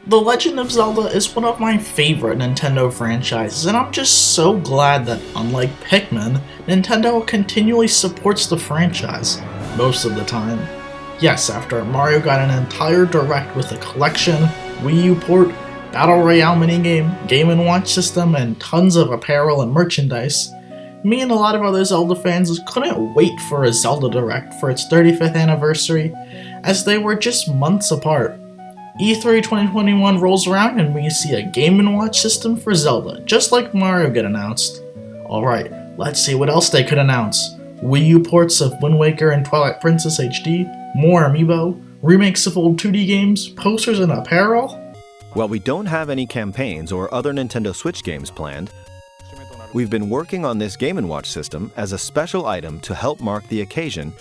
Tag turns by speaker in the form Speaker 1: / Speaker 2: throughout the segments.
Speaker 1: The Legend of Zelda is one of my favorite Nintendo franchises, and I'm just so glad that, unlike Pikmin, Nintendo continually supports the franchise, most of the time. Yes, after Mario got an entire direct with a collection, Wii U port, Battle Royale minigame, Game & Watch system, and tons of apparel and merchandise, me and a lot of other Zelda fans couldn't wait for a Zelda Direct for its 35th anniversary, as they were just months apart. E3 2021 rolls around and we see a Game & Watch system for Zelda, just like Mario get announced. Alright, let's see what else they could announce. Wii U ports of Wind Waker and Twilight Princess HD, more amiibo, remakes of old 2D games, posters and apparel?
Speaker 2: While we don't have any campaigns or other Nintendo Switch games planned, we've been working on this Game & Watch system as a special item to help mark the occasion.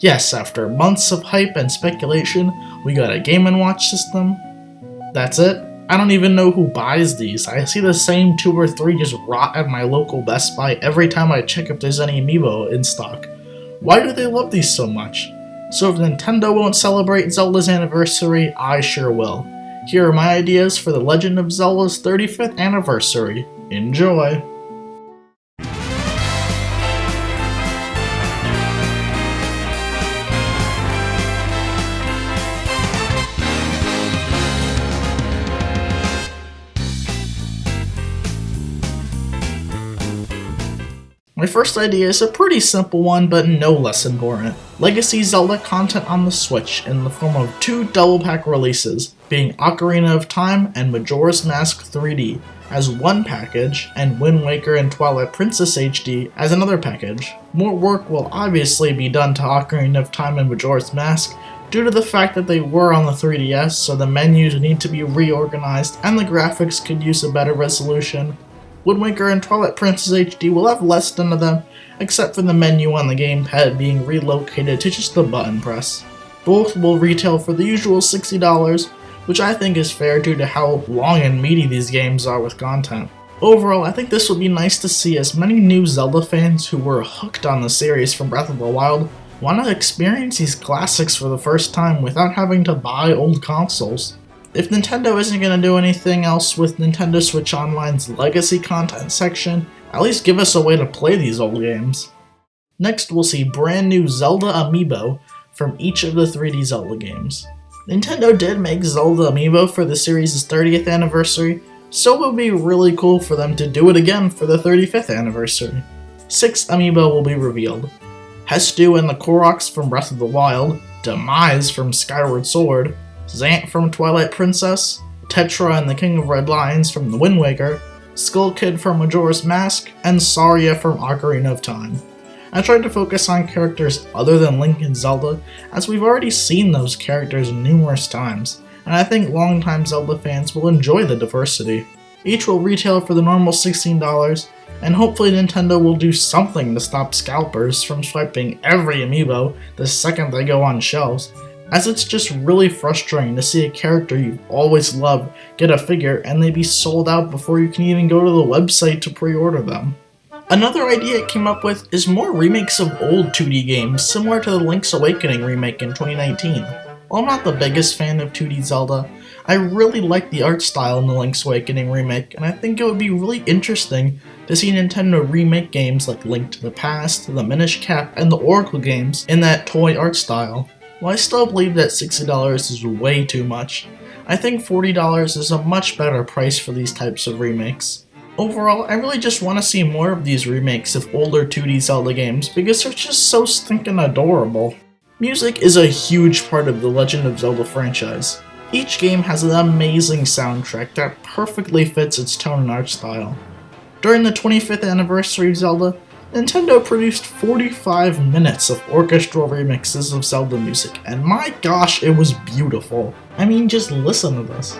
Speaker 1: Yes, after months of hype and speculation, we got a Game & Watch system. That's it? I don't even know who buys these. I see the same 2 or 3 just rot at my local Best Buy every time I check if there's any amiibo in stock. Why do they love these so much? So if Nintendo won't celebrate Zelda's anniversary, I sure will. Here are my ideas for The Legend of Zelda's 35th anniversary. Enjoy! My first idea is a pretty simple one, but no less important. Legacy Zelda content on the Switch in the form of 2 double-pack releases, being Ocarina of Time and Majora's Mask 3D as one package, and Wind Waker and Twilight Princess HD as another package. More work will obviously be done to Ocarina of Time and Majora's Mask due to the fact that they were on the 3DS, so the menus need to be reorganized and the graphics could use a better resolution. Wind Waker and Twilight Princess HD will have less done to them, except for the menu on the gamepad being relocated to just the button press. Both will retail for the usual $60, which I think is fair due to how long and meaty these games are with content. Overall, I think this would be nice to see, as many new Zelda fans who were hooked on the series from Breath of the Wild want to experience these classics for the first time without having to buy old consoles. If Nintendo isn't going to do anything else with Nintendo Switch Online's legacy content section, at least give us a way to play these old games. Next, we'll see brand new Zelda amiibo from each of the 3D Zelda games. Nintendo did make Zelda amiibo for the series' 30th anniversary, so it would be really cool for them to do it again for the 35th anniversary. 6 amiibo will be revealed. Hestu and the Koroks from Breath of the Wild, Demise from Skyward Sword, Zant from Twilight Princess, Tetra and the King of Red Lions from the Wind Waker, Skull Kid from Majora's Mask, and Saria from Ocarina of Time. I tried to focus on characters other than Link and Zelda, as we've already seen those characters numerous times, and I think longtime Zelda fans will enjoy the diversity. Each will retail for the normal $16, and hopefully Nintendo will do something to stop scalpers from swiping every amiibo the second they go on shelves, as it's just really frustrating to see a character you've always loved get a figure and they be sold out before you can even go to the website to pre-order them. Another idea it came up with is more remakes of old 2D games similar to the Link's Awakening remake in 2019. While I'm not the biggest fan of 2D Zelda, I really like the art style in the Link's Awakening remake, and I think it would be really interesting to see Nintendo remake games like Link to the Past, the Minish Cap, and the Oracle games in that toy art style. While I still believe that $60 is way too much, I think $40 is a much better price for these types of remakes. Overall, I really just want to see more of these remakes of older 2D Zelda games because they're just so stinking adorable. Music is a huge part of the Legend of Zelda franchise. Each game has an amazing soundtrack that perfectly fits its tone and art style. During the 25th anniversary of Zelda, Nintendo produced 45 minutes of orchestral remixes of Zelda music, and my gosh, it was beautiful. I mean, just listen to this.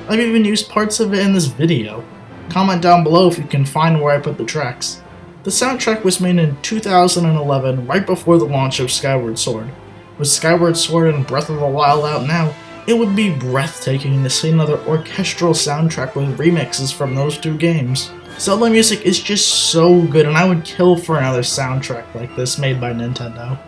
Speaker 1: I've even used parts of it in this video. Comment down below if you can find where I put the tracks. The soundtrack was made in 2011, right before the launch of Skyward Sword. With Skyward Sword and Breath of the Wild out now, it would be breathtaking to see another orchestral soundtrack with remixes from those two games. Zelda music is just so good, and I would kill for another soundtrack like this made by Nintendo.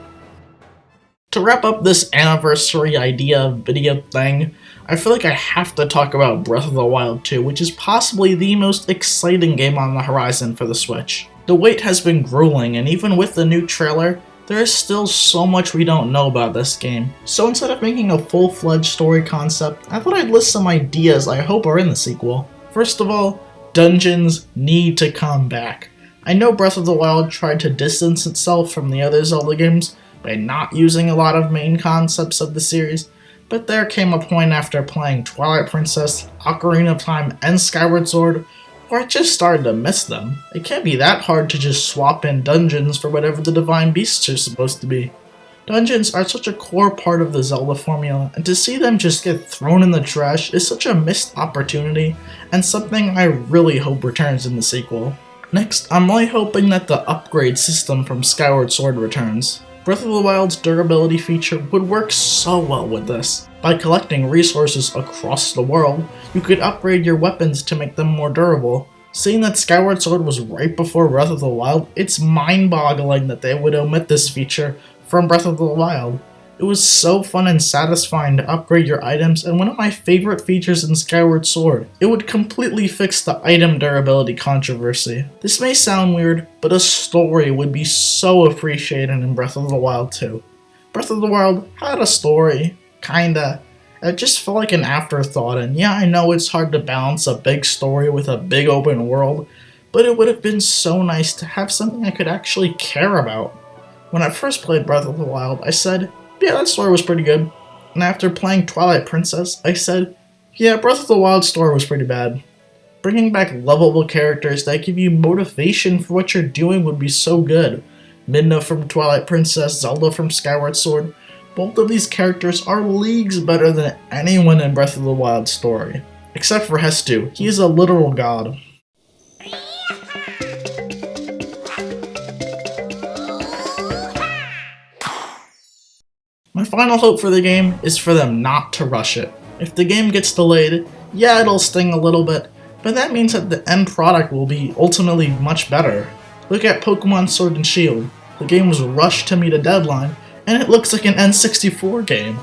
Speaker 1: To wrap up this anniversary idea video thing, I feel like I have to talk about Breath of the Wild 2, which is possibly the most exciting game on the horizon for the Switch. The wait has been grueling, and even with the new trailer, there is still so much we don't know about this game. So instead of making a full-fledged story concept, I thought I'd list some ideas I hope are in the sequel. First of all, dungeons need to come back. I know Breath of the Wild tried to distance itself from the other Zelda games by not using a lot of main concepts of the series, but there came a point after playing Twilight Princess, Ocarina of Time, and Skyward Sword where I just started to miss them. It can't be that hard to just swap in dungeons for whatever the divine beasts are supposed to be. Dungeons are such a core part of the Zelda formula, and to see them just get thrown in the trash is such a missed opportunity, and something I really hope returns in the sequel. Next, I'm really hoping that the upgrade system from Skyward Sword returns. Breath of the Wild's durability feature would work so well with this. By collecting resources across the world, you could upgrade your weapons to make them more durable. Seeing that Skyward Sword was right before Breath of the Wild, it's mind-boggling that they would omit this feature from Breath of the Wild. It was so fun and satisfying to upgrade your items, and one of my favorite features in Skyward Sword. It would completely fix the item durability controversy. This may sound weird, but a story would be so appreciated in Breath of the Wild too. Breath of the Wild had a story, kinda. It just felt like an afterthought, and yeah, I know it's hard to balance a big story with a big open world, but it would have been so nice to have something I could actually care about. When I first played Breath of the Wild, I said, yeah, that story was pretty good. And after playing Twilight Princess, I said, yeah, Breath of the Wild story was pretty bad. Bringing back lovable characters that give you motivation for what you're doing would be so good. Midna from Twilight Princess, Zelda from Skyward Sword, both of these characters are leagues better than anyone in Breath of the Wild story. Except for Hestu, he is a literal god. My final hope for the game is for them not to rush it. If the game gets delayed, yeah, it'll sting a little bit, but that means that the end product will be ultimately much better. Look at Pokemon Sword and Shield. The game was rushed to meet a deadline, and it looks like an N64 game.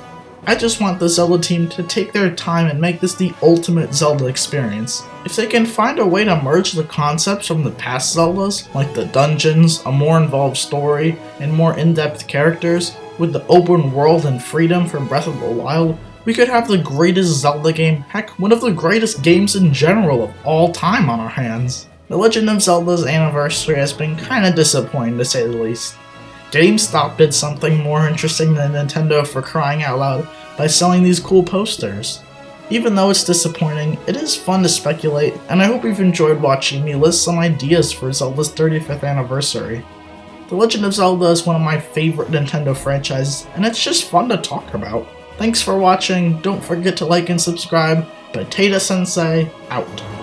Speaker 1: I just want the Zelda team to take their time and make this the ultimate Zelda experience. If they can find a way to merge the concepts from the past Zeldas, like the dungeons, a more involved story, and more in-depth characters, with the open world and freedom from Breath of the Wild, we could have the greatest Zelda game, heck, one of the greatest games in general of all time on our hands. The Legend of Zelda's anniversary has been kinda disappointing to say the least. GameStop did something more interesting than Nintendo, for crying out loud, by selling these cool posters. Even though it's disappointing, it is fun to speculate, and I hope you've enjoyed watching me list some ideas for Zelda's 35th anniversary. The Legend of Zelda is one of my favorite Nintendo franchises, and it's just fun to talk about. Thanks for watching, don't forget to like and subscribe. Potato Sensei, out.